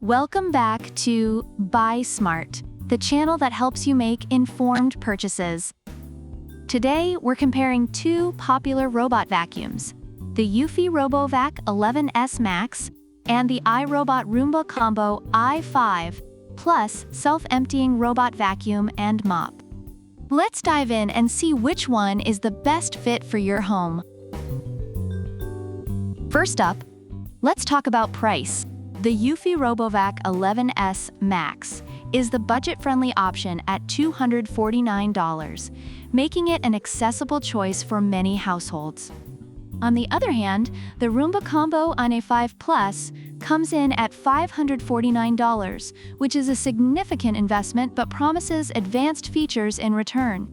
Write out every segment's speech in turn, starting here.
Welcome back to Buy Smart, the channel that helps you make informed purchases. Today, we're comparing two popular robot vacuums, the Eufy RoboVac 11S Max and the iRobot Roomba Combo i5 plus self-emptying robot vacuum and mop. Let's dive in and see which one is the best fit for your home. First up, let's talk about price. The Eufy RoboVac 11S Max is the budget-friendly option at $249, making it an accessible choice for many households. On the other hand, the Roomba Combo i5 Plus comes in at $549, which is a significant investment but promises advanced features in return.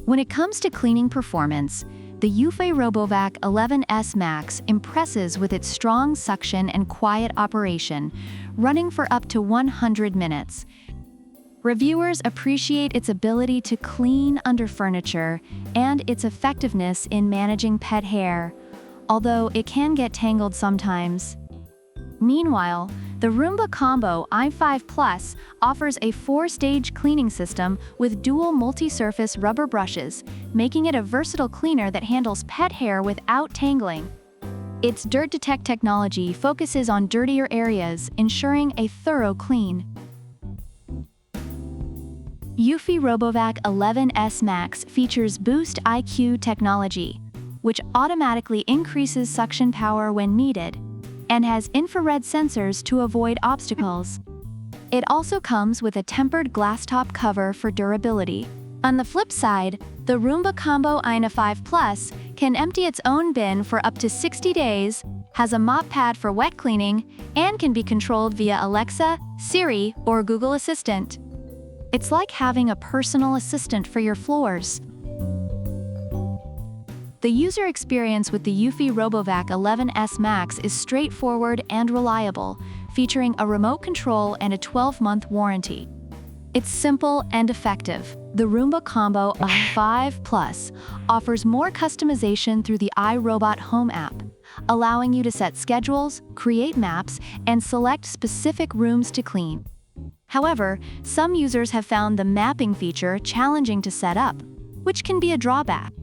When it comes to cleaning performance, the Eufy RoboVac 11S Max impresses with its strong suction and quiet operation, running for up to 100 minutes. Reviewers appreciate its ability to clean under furniture and its effectiveness in managing pet hair, although it can get tangled sometimes. Meanwhile, the Roomba Combo i5 Plus offers a 4-stage cleaning system with dual multi-surface rubber brushes, making it a versatile cleaner that handles pet hair without tangling. Its Dirt Detect technology focuses on dirtier areas, ensuring a thorough clean. Eufy RoboVac 11S Max features Boost IQ technology, which automatically increases suction power when needed, and has infrared sensors to avoid obstacles. It also comes with a tempered glass top cover for durability. On the flip side, the Roomba Combo i5 Plus can empty its own bin for up to 60 days, has a mop pad for wet cleaning, and can be controlled via Alexa, Siri, or Google Assistant. It's like having a personal assistant for your floors. The user experience with the Eufy RoboVac 11S Max is straightforward and reliable, featuring a remote control and a 12-month warranty. It's simple and effective. The Roomba Combo i5 Plus offers more customization through the iRobot Home app, allowing you to set schedules, create maps, and select specific rooms to clean. However, some users have found the mapping feature challenging to set up, which can be a drawback.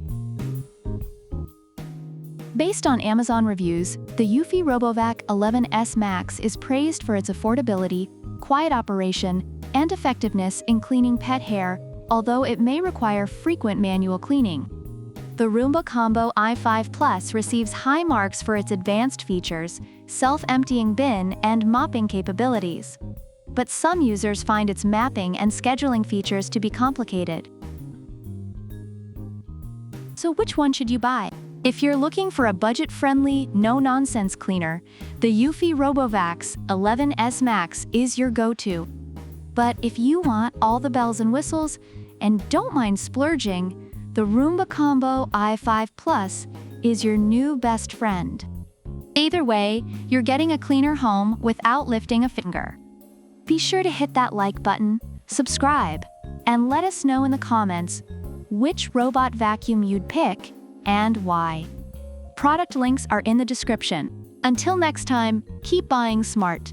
Based on Amazon reviews, the Eufy RoboVac 11S Max is praised for its affordability, quiet operation, and effectiveness in cleaning pet hair, although it may require frequent manual cleaning. The Roomba Combo i5 Plus receives high marks for its advanced features, self-emptying bin, and mopping capabilities. But some users find its mapping and scheduling features to be complicated. So which one should you buy? If you're looking for a budget-friendly, no-nonsense cleaner, the Eufy RoboVac 11S Max is your go-to. But if you want all the bells and whistles and don't mind splurging, the Roomba Combo i5 Plus is your new best friend. Either way, you're getting a cleaner home without lifting a finger. Be sure to hit that like button, subscribe, and let us know in the comments which robot vacuum you'd pick and why. Product links are in the description. Until next time, keep buying smart.